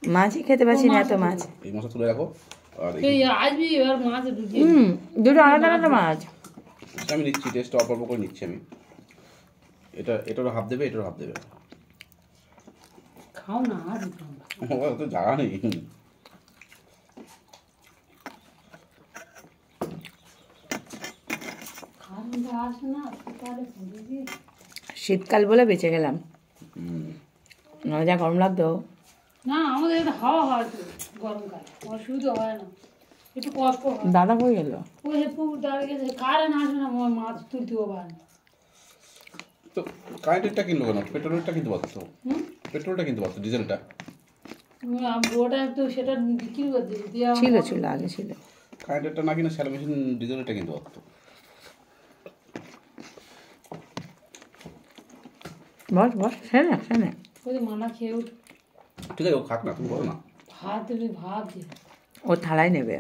মাছই খেতে পারছি না, এত মাছ। এই মাছটা তুলে রাখো। আর আসবি এবার মাছ ঢুকিয়ে দুটো আলাদা আলাদা মাছ। আমি নিচ্ছি, টেস্ট অল্প অল্প করে নিচ্ছি আমি। এটারও হাফ দেবে, এটারও হাফ দেবে। খাও না, আর তো জায়গা নেই। শীতকাল বলে বেঁচে গেলাম, যা গরম লাগতো। না আমাদের এটা হাওয়া হয় তো গরমকালে, অসুবিধা হয় না, একটু কষ্ট হয়। দাদা হয়ে গেল ওই যে পুকুর দাঁড়িয়ে গেছে, কারেন্ট আসবে না, মাছ তুলতেও পারে না। তো কারেন্টেরটা কিনলো কেন? পেট্রোলেরটা কিনতে পারতো, পেট্রোলটা কিনতে পারতো, ডিজেলটা। ওটা একটু সেটা বিক্রি করে দিয়েছি, ছিল আগে ছিল। কারেন্টেরটা না কিনে স্যালো মেশিন ডিজেলটা কিনতে পারতো। বস বস, শোনে ওই মানা খেয়ে উঠ। ঠিক আছে, ও খাক না, তুমি বলো না। ভাত দেবে, ভাত দিয়ে ও থালায় নেবে।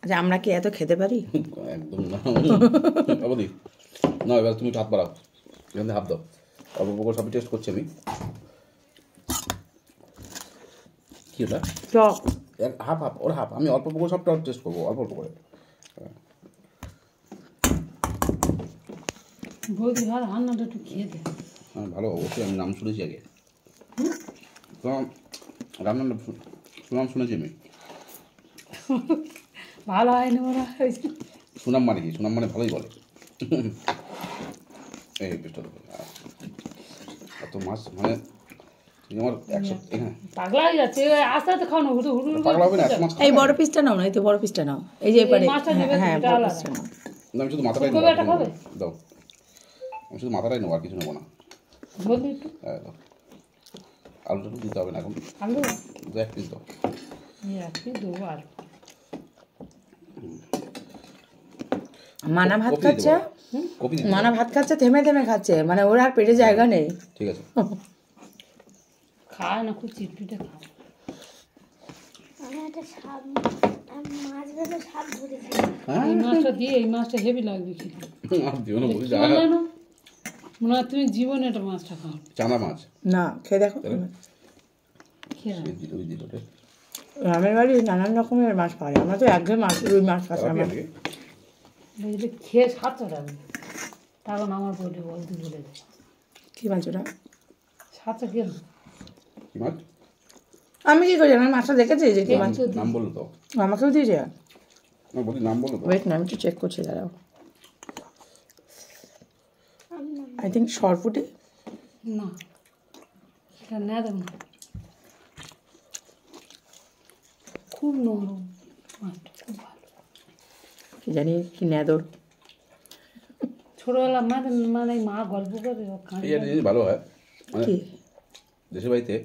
আচ্ছা, আমরা কি এত খেতে পারি? একদম না। অবধি না, এবার তুমি হাত বাড়াও, এখান থেকে হাত দাও। অল্প অল্প করে সবই টেস্ট করছি আমি। কি ওটা? টক। হাফ হাফ, ওর হাফ। আমি অল্প অল্প করে সবটা টেস্ট করবো, অল্প অল্প করে। বৌদি ভাত রান্নাটা একটু খেয়ে দে। হ্যাঁ ভালো, অবশ্যই। আমি নাম শুনেছি আগে, তোমার রান্নাটা সুনাম শুনেছি আমি। ভালো হয়নি ওরা হয়েছে। সুনাম মানে কি? সুনাম মানে ভালোই বলে। এই পেস্টটা দেবো। এত মাছ মানে তুমি আমার 1 সপ্তাহ এখানে পাগলা হয়ে যাচ্ছে, আস্তে আস্তে খাও না, হুড়ু হুড়ু পাগলা হবে না। এত মাছ এই বড় পিসটা নাও না, এই তো বড় পিসটা নাও, এই যে এপারে। হ্যাঁ বড় পিসটা নাও। আমি শুধু মাথাটাই নেবো, দাও। আমি শুধু মাথাটাই নেবো, আর কিছু নেবো না। বললি একটু হ্যাঁ দাও। আলুটা তো দিতে হবে না এখন, আলু 1 পিস দাও। রাখি দেবো। আর মানা ভাত খাচ্ছে, মানা ভাত খাচ্ছে, থেমে থেমে খাচ্ছে, মানে ওর আর পেটে জায়গা নেই। ঠিক আছে, খায় না, খুব চিটপিটে খায়। এই মাছটা দিয়ে, এই মাছটা হেভি লাগবে খেতে। মনে হয় তুমি জীবনে এটা মাছটা খাও। চানা মাছ না, খেয়ে দেখো। গ্রামের বাড়ি নানান রকমের মাছ পাওয়া যায়, আমরা তো একঘেয়ে মাছ, রুই মাছ কাঁচা মাছ। খেয়ে সাতটা যাবে, তখন আমার বলে বলতে বলে দেবে কি মাছ ওটা? সাতটা কেন? আমি কি করি, আমি মাছটা দেখেছি যে কি মাছ। নাম বললো তো, আমাকেও দিয়েছে। বলি নাম বললো তো। ওয়েট না, আমি একটু চেক করছি, দাঁড়াও। আই থিঙ্ক সরপুটি। না, এটা নেদ না, খুব নরম মাছটা, খুব ভালো। কি জানি কি নেদর। ছোটবেলা মানে মা গল্প করে এই একটা জিনিস ভালো হয়, মানে কি দেশের বাড়িতে,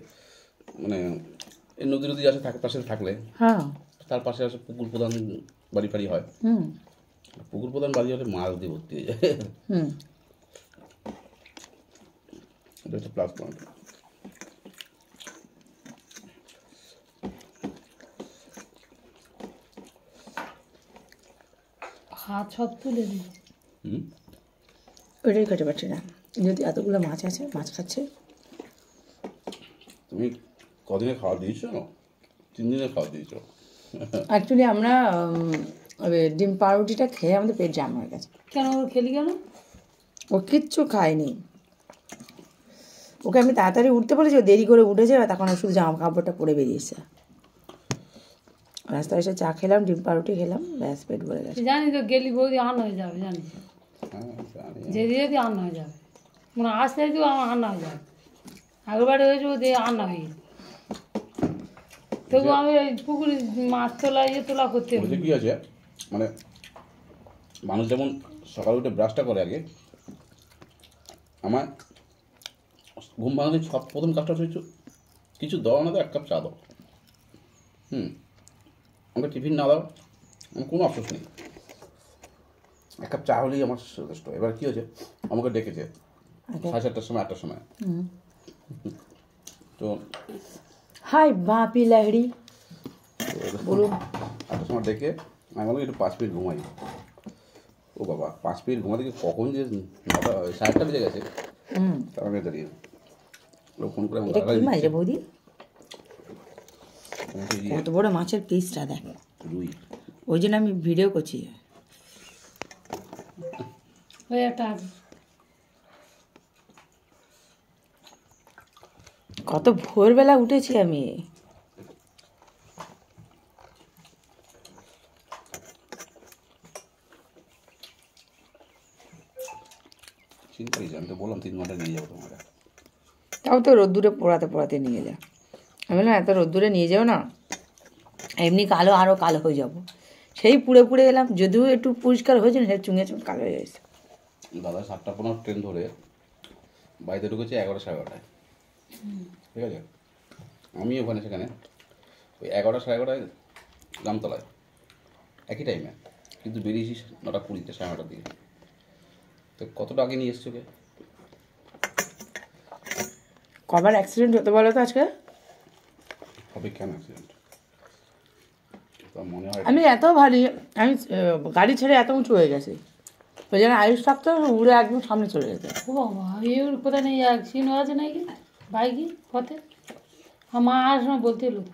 মানে এই নদী নদী আসে থাকে, পাশে থাকলে হ্যাঁ, তার পাশে আসে পুকুর প্রধান বাড়ি ফাড়ি হয়। পুকুর প্রধান বাড়ি হলে মাছ দিয়ে ভর্তি হয়ে যায়। এটা হচ্ছে প্লাস পয়েন্ট। হাত সব তুলে দিই। ওইটাই খেতে পারছি না, যদি এতগুলো মাছ আছে, মাছ খাচ্ছে। তুমি কদিনে খাওয়া দিয়েছো? 3 দিনে খাওয়া দিয়েছো। অ্যাকচুয়ালি আমরা ডিম পাউরুটিটা খেয়ে আমাদের পেট জাম হয়ে গেছে। কেন ওর খেলি কেন? ও কিচ্ছু খায়নি, ওকে আমি তাড়াতাড়ি উঠতে বলেছি, ও দেরি করে উঠেছে, তখন শুধু জামা কাপড়টা পরে বেরিয়েছে। রাস্তায় এসে চা খেলাম, ডিম পাউরুটি খেলাম, ব্যাস পেট ভরে গেছে। জানি তো গেলি বৌদি আন হয়ে যাবে, জানি যেদি যেদি আন হয়ে যাবে, মানে আসতে দিও আমার আন্না হয়ে যাবে। আগেরবারে হয়েছে ও দিয়ে আন্না হয়ে গেছে, তবু আমি ওই পুকুরে মাছ তোলা তোলা করতে কি আছে, মানে মানুষ যেমন সকালে উঠে ব্রাশটা করে আগে, আমার ঘুম ভাঙালে সব প্রথম কাজটা হচ্ছে কিছু দাও না, তো 1 কাপ চা দাও। আমাকে টিফিন না দাও, আমার কোনো আফসোস নেই, 1 কাপ চা হলেই আমার যথেষ্ট। এবার কী হয়েছে, আমাকে ডেকেছে 7:30টার সময়, 8টার সময়। তো হাই বাপি লাহড়ি বলুন। 8টার সময় ডেকে আমি বললাম একটু 5 মিনিট ঘুমাই। ও ও বাবা 5 মিনিট ঘুমাতে গিয়ে কখন যে 9:30 বেজে গেছে। তার আগে দাঁড়িয়ে লোক ফোন করে এটা কি মাছ রে বৌদি? কত বড় মাছের পিসটা দেখ। রুই। ওই জন্য আমি ভিডিও করছি। ওই একটা কত ভোরবেলা উঠেছি আমি। চিন্তা করেছি, আমি তো বললাম 3 ঘন্টা নিয়ে যাবো তোমাকে। তাও তো রোদ্দুরে পোড়াতে নিয়ে যা। আমি বললাম এত রোদ্দুরে নিয়ে যাও না, এমনি কালো আরও কালো হয়ে যাব। সেই পুড়ে এলাম, যদিও একটু পরিষ্কার হয়েছে না, সে চুঙে কালো হয়ে গেছে। দাদা 7:15 ট্রেন ধরে বাড়িতে ঢুকেছে 11 সাড়ে 11টায়। ঠিক আছে, আমি ওখানে সেখানে ওই 11 সাড়ে 11টায় জামতলায় একই টাইমে, কিন্তু বেরিয়েছি 9:20 সাড়ে 9টার দিকে। তো কতটা আগে নিয়ে এসছো কে? কবার অ্যাক্সিডেন্ট হতে বলো তো আজকে? হবে কেন অ্যাক্সিডেন্ট? তো মনে হয় আমি এত ভারী, আমি গাড়ি ছেড়ে এত উঁচু হয়ে গেছি, ওই জন্য আয়ুষ থাকতো উড়ে একদম সামনে চলে যেত। ও বাবা, এর কোথায় নেই অ্যাক্সিডেন্ট হয়েছে নাকি বাইকে পথে? মা আর সময় বলতে এলো তো,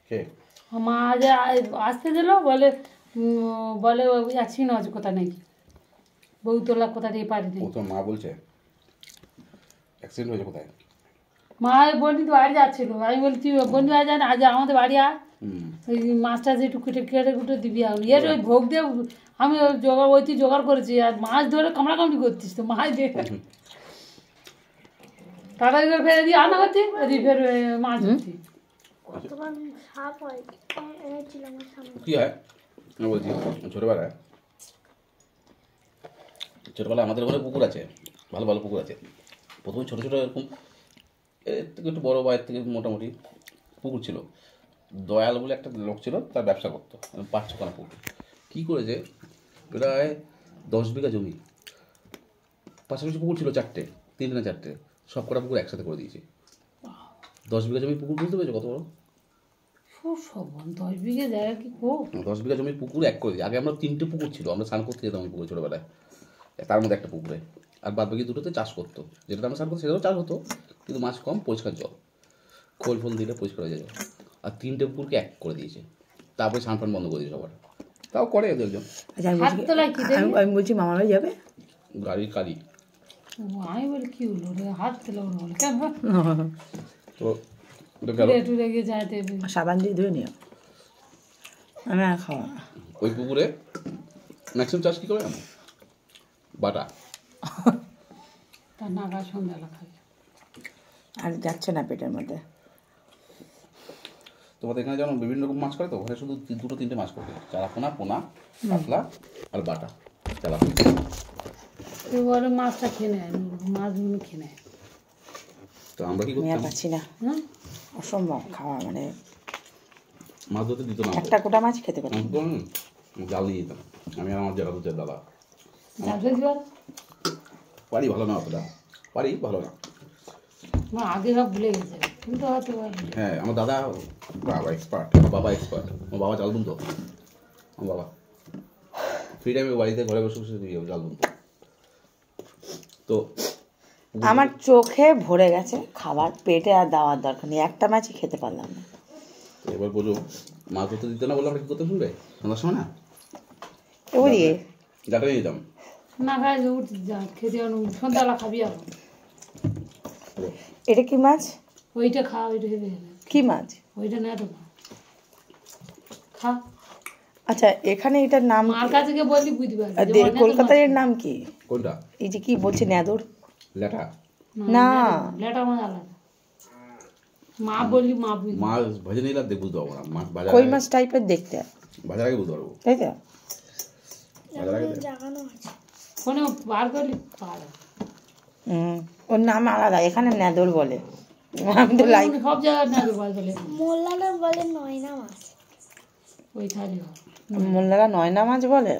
কে মা আজ আসতে দিল, বলে বলে অ্যাক্সিডেন্ট হয়েছে কোথায় নাকি, বউতলা কোথা দিয়ে পারি ও তো মা বলছে অ্যাক্সিডেন্ট হয়েছে কোথায়? মা বন্ধু তো বাড়ি যাচ্ছিল, আমি বলি তুই বন্ধু বাড়ি যান, আজ আমাদের বাড়ি আয়, ওই মাছটা যে একটু কেটে কুটে দিবি। এখন এর ওই ভোগ দিয়ে আমি তুই জোগাড় করেছি, আর মাছ ধরে কামড়াকামড়ি করছিস তো মাছ দিয়ে তাড়াতাড়ি করে ফেলে দিয়ে আনা হচ্ছে, ওদিকে ফের মাছ ধরছি। কী হয় আমি বলছি, ছোটোবেলায় আমাদের ওখানে পুকুর আছে, ভালো ভালো পুকুর আছে। প্রথমে ছোটো ছোটো এরকম এর থেকে একটু বড়ো বা এর থেকে মোটামুটি পুকুর ছিল। দয়াল বলে একটা লোক ছিল, তার ব্যবসা করতো 5-6খানা পুকুর। কী করেছে, প্রায় 10 বিঘা জমি, পাশাপাশি পুকুর ছিল 4টে, 3 না 4টে, সব কটা পুকুর একসাথে করে দিয়েছে। 10 বিঘা জমি পুকুর, বুঝতে পেরেছো কত বড়? 10 বিঘে জায়গা কি কো? 10 বিঘা জমির পুকুর এক করে দিয়েছে। আগে আমরা 3টে পুকুর ছিল, আমরা স্নান করতে যেতাম ওই পুকুরে ছোটোবেলায়, তার মধ্যে একটা পুকুরে, আর বাদ বাকি দুটোতে চাষ করতো। যেটা আমরা স্নান করতো সেটাও চাষ হতো, কিন্তু মাছ কম, পরিষ্কার জল, খোল ফোল দিলে পরিষ্কার হয়ে যায়। আর 3টে পুকুরকে এক করে দিয়েছে, তারপরে স্নান ফান বন্ধ করে দিয়েছে সবার। তাও করে এদের একজন। আমি বলছি মামার বাড়ি যাবে, গাড়ির কালি। আমি বলি কি হলো রে, হাত তেলে বলে কেন তো গেল টুরে গিয়ে যাইতে সাবান দিয়ে ধুয়ে নিও, আমি আর খাওয়া। ওই পুকুরে ম্যাক্সিমাম চাষ কী করে জানো? বাটা। তার নাগা সন্ধ্যাবেলা খাই, আর যাচ্ছে না পেটের মধ্যে। তোমাদের এখানে যেমন বিভিন্ন রকম মাছ করে, তো ওখানে শুধু 2-3টে মাছ করে, চারাপোনা, পোনা, কাতলা আর বাটা। চালাপোনা এবারে মাছটা খেয়ে নেয়, মাছগুলো খেয়ে নেয়। তো আমরা কি আমি আর করতাম, পাচ্ছি না, অসম্ভব খাওয়া, মানে মাছ ধরতে দিত না, একটা গোটা মাছ খেতে পারি। জাল নিয়ে যেতাম আমি আর আমার যারা দুধের দাদা। পারি ভালো না অতটা, পারি ভালো না। আগে সব ভুলে গেছে, কিন্তু হয়তো হ্যাঁ, আমার দাদা বাবা এক্সপার্ট, বাবা এক্সপার্ট, আমার বাবা জাল বুনতো। আমার বাবা ফ্রি টাইমে বাড়িতে ঘরে বসে বসে জাল বুনতো। তো আমার চোখে ভরে গেছে খাবার, পেটে আর দেওয়ার দরকার নেই, একটা মাছই খেতে পারলাম না। এবার বোঝো, মাছ ধরতে দিতে না বলে আমরা কী করতে শুনবে সন্ধ্যার সময় না, ওই জালটা নিয়ে যেতাম। না খাই উঠে যা খেতে, সন্ধ্যাবেলা খাবি আর এটা কি মাছ? ওইটা খা, ওইটা খেতে কি মাছ? ওইটা না তো খা। আচ্ছা, এখানে এটার নাম মার কাছে গিয়ে বললি বুঝতে পারবি। কলকাতার এর নাম কি? কোনটা? এই যে কি বলছে নেদর? ল্যাঠা না, লেটা মাছ আলাদা, মা বললি মা বুঝি। মাছ ভেজে নিলে দেখে বুঝতে পারবো না, মাছ বাজার কই মাছ টাইপের দেখতে, বাজার আগে বুঝতে পারবো, তাই তো? বাজার আগে ফোনে বার করলি পাওয়া, ওর নাম আলাদা, এখানে নেদর বলে। আমি তো লাইক সব জায়গায় না বার করলে মোল্লারা বলে নয়না মাছ, ওই থালি হবে, মোল্লারা নয়না মাছ বলে,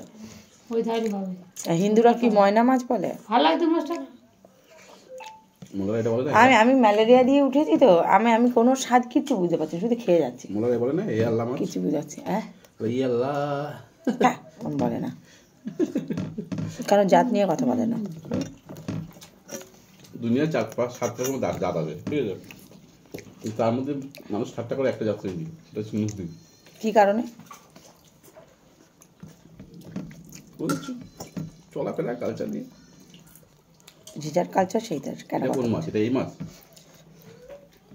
ওই থালি হবে। হিন্দুরা কি ময়না মাছ বলে? ভালো লাগতো মাছটা। মোলার এটা বলে না, আমি ম্যালেরিয়া দিয়ে উঠেছি তো, আমি কোনো স্বাদ কিচ্ছু বুঝতে পারছি, শুধু খেয়ে যাচ্ছি, মোলার বলে না এই আল্লাহ মাছ, কিছু বুঝাচ্ছি। এই আল্লাহ বলে না, কারণ জাত নিয়ে কথা বলে না। দুনিয়ার 4-5-7টার মধ্যে জাত আছে, ঠিক আছে, কিন্তু তার মধ্যে মানুষ ঠাট্টা করে একটা জাত তৈরি, সেটা হচ্ছে মুসলিম। কি কারণে? বলছি চলাফেরা কালচার নিয়ে। যে যার কালচার সেই তার কেন এটা কোন কথা মাছ? এটা এই মাছ?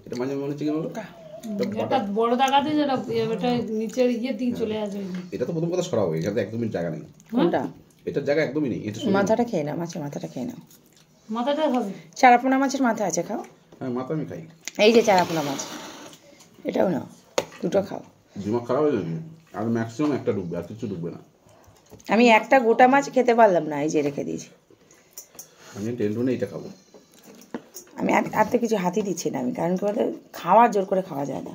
এটা মাঝে মনে হচ্ছে কি বলো, একটা বড় দাগাতে যেটা এটা নিচের দিকে চলে আসবে। এটা তো প্রথম কথা সরাও, এখানে একদমই জায়গা নেই, কোনটা? এটার জায়গা একদমই নেই। এটা মাথাটা খেয়ে নাও, মাছের মাথাটা খেয়ে নাও। মাথাটা হবে চারাপোনা মাছের মাথা আছে, খাও। হ্যাঁ, মাথা আমি খাই। এই যে চারাপোনা মাছ, এটাও নাও, দুটো খাও। দিমাগ খারাপ হয়ে যাবে, আর ম্যাক্সিমাম একটা ডুববে, আর কিছু ডুববে না। আমি একটা গোটা মাছ খেতে পারলাম না, এই যে রেখে দিয়েছি। আমি টেন্ডনে এটা খাবো। আমি আর তো কিছু হাতই দিচ্ছি না আমি, কারণ কি বলতো, খাওয়ার জোর করে খাওয়া যায় না।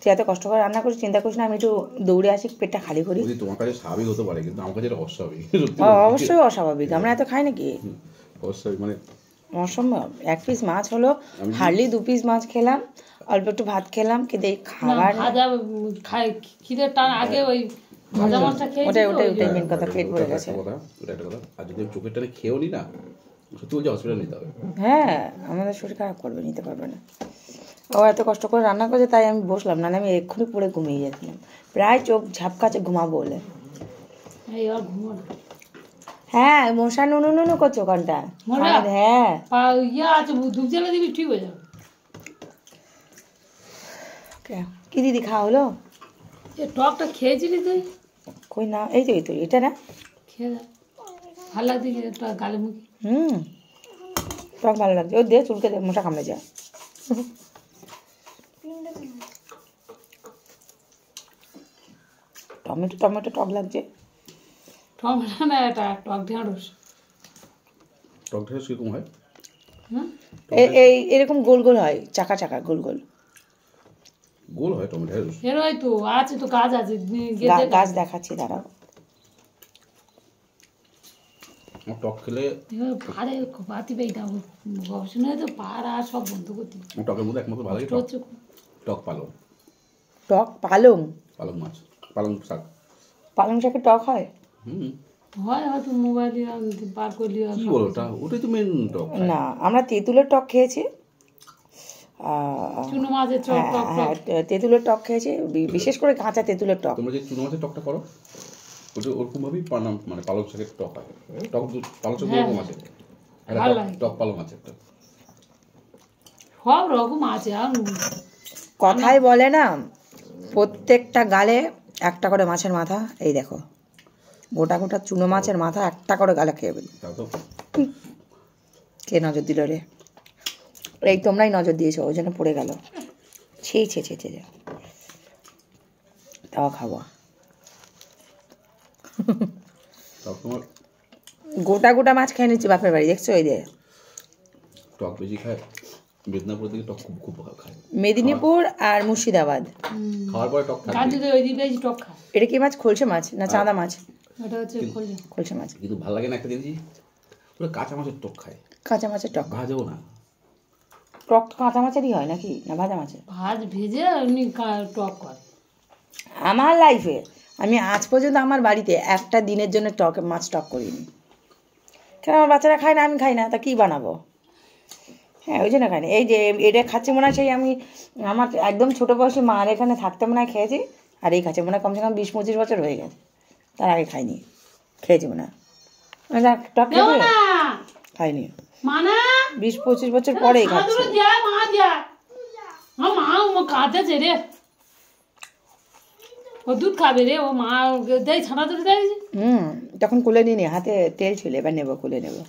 তুই এত কষ্ট করে রান্না করিস, চিন্তা করিস না আমি একটু দৌড়ে আসি, পেটটা খালি করি। যদি তোমার কাছে স্বাভাবিক হতে পারে, কিন্তু আমার কাছে এটা অস্বাভাবিক। অবশ্যই অস্বাভাবিক, আমরা এত খাই নাকি? অস্বাভাবিক মানে অসম্ভব। 1 পিস মাছ হলো, হার্ডলি 2 পিস মাছ খেলাম, অল্প একটু ভাত খেলাম, কিন্তু এই খাবার ভাজা খাই খিদের টান আগে ওই ভাজা মাছটা খেয়েছি। ওটাই মেন কথা, পেট ভরে গেছে। ওটা একটা কথা। আর যদি আমি চোখের টানে খেয়েও নি না, সত্যি বলছি হসপিটাল নিতে হবে। হ্যাঁ, আমাদের শরীর খারাপ করবে, নিতে পারবে না। ও এত কষ্ট করে রান্না করেছে, তাই আমি বসলাম, না আমি এক্ষুনি পড়ে ঘুমিয়ে যেতাম, প্রায় চোখ ঝাপকাচ্ছে ঘুমাবো বলে। এই আর ঘুমো না। হ্যাঁ, মশা নুনু নুনু করছো ওখানটা। হ্যাঁ, আছে ধূপ জ্বালা দিবি, ঠিক হয়ে যাবে। কি দিদি খাওয়া হলো? এ টকটা খেয়েছিলি তুই? কই না, এই তো এটা না, খেয়ে যা, ভালো লাগছে একটা গালে মুখে। টক ভালো লাগছে। ও দে, চুলকে দে, মশা কামড়ে যায়। টমেটো টক লাগছে। টমেটো না, এটা টক ঢেঁড়স। টক ঢেঁড়স কিরকম হয়? হ্যাঁ, এই এরকম গোল গোল হয়, চাকা চাকা গোল গোল। গোল হয় টমেটো ঢেঁড়স? এর হয় তো, আছে তো, গাছ আছে। গাছ দেখাচ্ছি, দাঁড়াও। আমার টক খেলে পাড়ে বাতি পেয়ে যাবো, গবেষণায় তো পাড় আর সব বন্ধ করতে আমার টকের মধ্যে একমাত্র ভালো লাগে টক, হচ্ছে। টক পালং। টক পালং? পালং মাছ, পালং শাক। পালং শাকের টক হয়? হয় হয়তো মোবাইলে বার করলি। কি বলো, ওটাই তো মেন টক। না, আমরা তেঁতুলের টক খেয়েছি। চুনো মাছের হ্যাঁ টক হ্যাঁ, তেঁতুলের টক খেয়েছি, বিশেষ করে কাঁচা তেঁতুলের টক। তোমরা যে চুনো মাছের টকটা করো, ওটা ওরকম ভাবেই মানে পালং শাকের টক হয়। টক পালং শাক ওরকম আছে, টক পালং আছে একটা, সব রকম আছে। আর কথাই বলে না, প্রত্যেকটা গালে একটা করে মাছের মাথা। এই দেখো, গোটা গোটা চুনো মাছের মাথা একটা করে গালে খেয়ে বলি। কে নজর দিল রে? এই তোমরাই নজর দিয়েছো, ওই জন্য পড়ে গেল। ছে ছে ছে ছে, তাও খাবো। গোটা গোটা মাছ খেয়ে নিচ্ছি বাপের বাড়ি, দেখছো? ওই দিয়ে টক বেশি খায় মেদিনীপুর দিকে, টক খুব খুব খায় মেদিনীপুর আর মুর্শিদাবাদ। খাওয়ার পরে টক খায়। গান্ধীতে ওই দিকে টক খায়। এটা কি মাছ? খলসে মাছ না চাঁদা মাছ? এটা হচ্ছে খলসে মাছ। কিন্তু ভালো লাগে না একটা জিনিস, পুরো কাঁচা মাছের টক খায়। কাঁচা মাছের টক? ভাজেও না। টক কাঁচা মাছেরই হয় নাকি, না ভাজা মাছের? ভেজে এমনি টক করে। আমার লাইফে আমি আজ পর্যন্ত আমার বাড়িতে একটা দিনের জন্য মাছ টক করিনি। কেন, আমার বাচ্চারা খায় না, আমি খাই না, তা কী বানাবো? হ্যাঁ, ওই জন্য খাই না। এই যে এটা খাচ্ছে মনে হয় সেই আমি আমার একদম ছোটো বয়সে মার এখানে থাকতে মনে হয় খেয়েছি, আর এই খাচ্ছে মনে হয় কমসে কম 20-25 বছর হয়ে গেছে, তার আগে খাইনি। খেয়েছি মনে হয় টক খেয়ে খাইনি, 20-25 বছর পরেই খাচ্ছে। কাঁদেছে রে, ও দুধ খাবে রে, ও মা দেয় ছানা দুধ দেয়। তখন কুলে নিয়ে হাতে তেল ছিল, এবার নেবো, কুলে নেবো।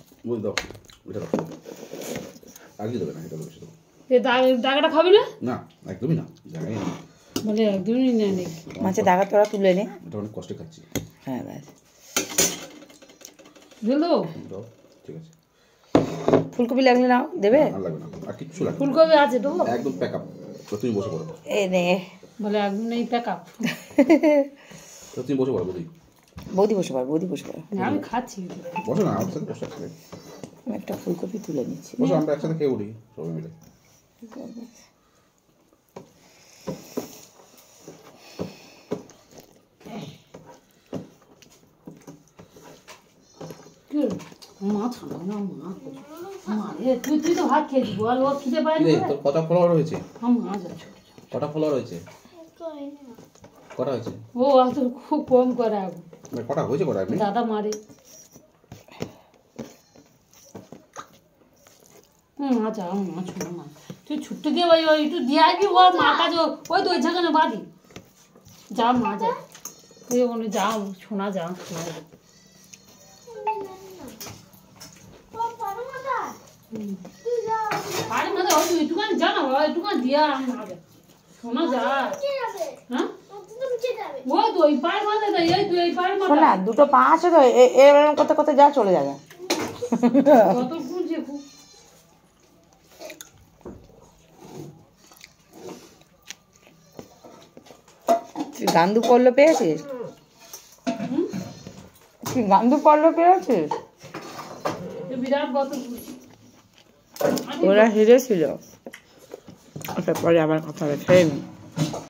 দাগাটা খাবি না? না, একদমই না, জায়গায় না। বলে একদমই না, নেই মাছের দাগা তোরা তুলে নে। এটা অনেক কষ্টে খাচ্ছি। হ্যাঁ, ব্যাস বুঝলো। ঠিক আছে, ফুলকপি লাগলে নাও, দেবে? আর লাগবে না, আর কিচ্ছু লাগবে না। ফুলকপি আছে তো একদম প্যাক আপ। তুমি বসে পড়ো। এই নে, বলে একদম নেই প্যাক আপ। তুমি বসে পড়ো বৌদি। বৌদি বসে পারো, বৌদি বসে পারো। আমি খাচ্ছি। বসো না, আমার সাথে বসে একসাথে। আমি একটা ফুলকপি তুলে নিচ্ছি। বসো, আমরা একসাথে খেয়ে উঠি সবাই মিলে। কি হলো? মা ছাড়া না মা মা তুই তো ভাত খেয়েছি বল ও খিদে পায় না তোর কটা ফলোয়ার হয়েছে? মা যাচ্ছে কটা ফলোয়ার হয়েছে? কটা হয়েছে? ও আজ খুব কম করে এখন কটা হয়েছে কটা আপনি? দাদা মারে আচ্ছা মা শোনো মা তুই ছুট্ট গিয়ে ওই একটু দিয়ে আসবি ওর মার কাছে ওই তো ওই জায়গায় বাড়ি যা মা যা তুই ওখানে যা শোনা যা শোনা যা পাড়ি মাঝে হয়তো একটুখানি যা না বাবা একটুখানি দিয়া আমি মা যা শোনা যা হ্যাঁ ওই তো ওই পাড়ি মাঝে যাই এই তুই এই পাড়ি মাঝে শোন না দুটো পা আছে তো এরকম করতে করতে যা চলে যাবে। কত খুঁজে খুব তুই গান্দু পল্ল পেয়েছিস? তুই গান্দু পল্ল পেয়েছিস? বিরাট কত ওরা হেরেছিল। ওটা পরে আবার কথা হবে।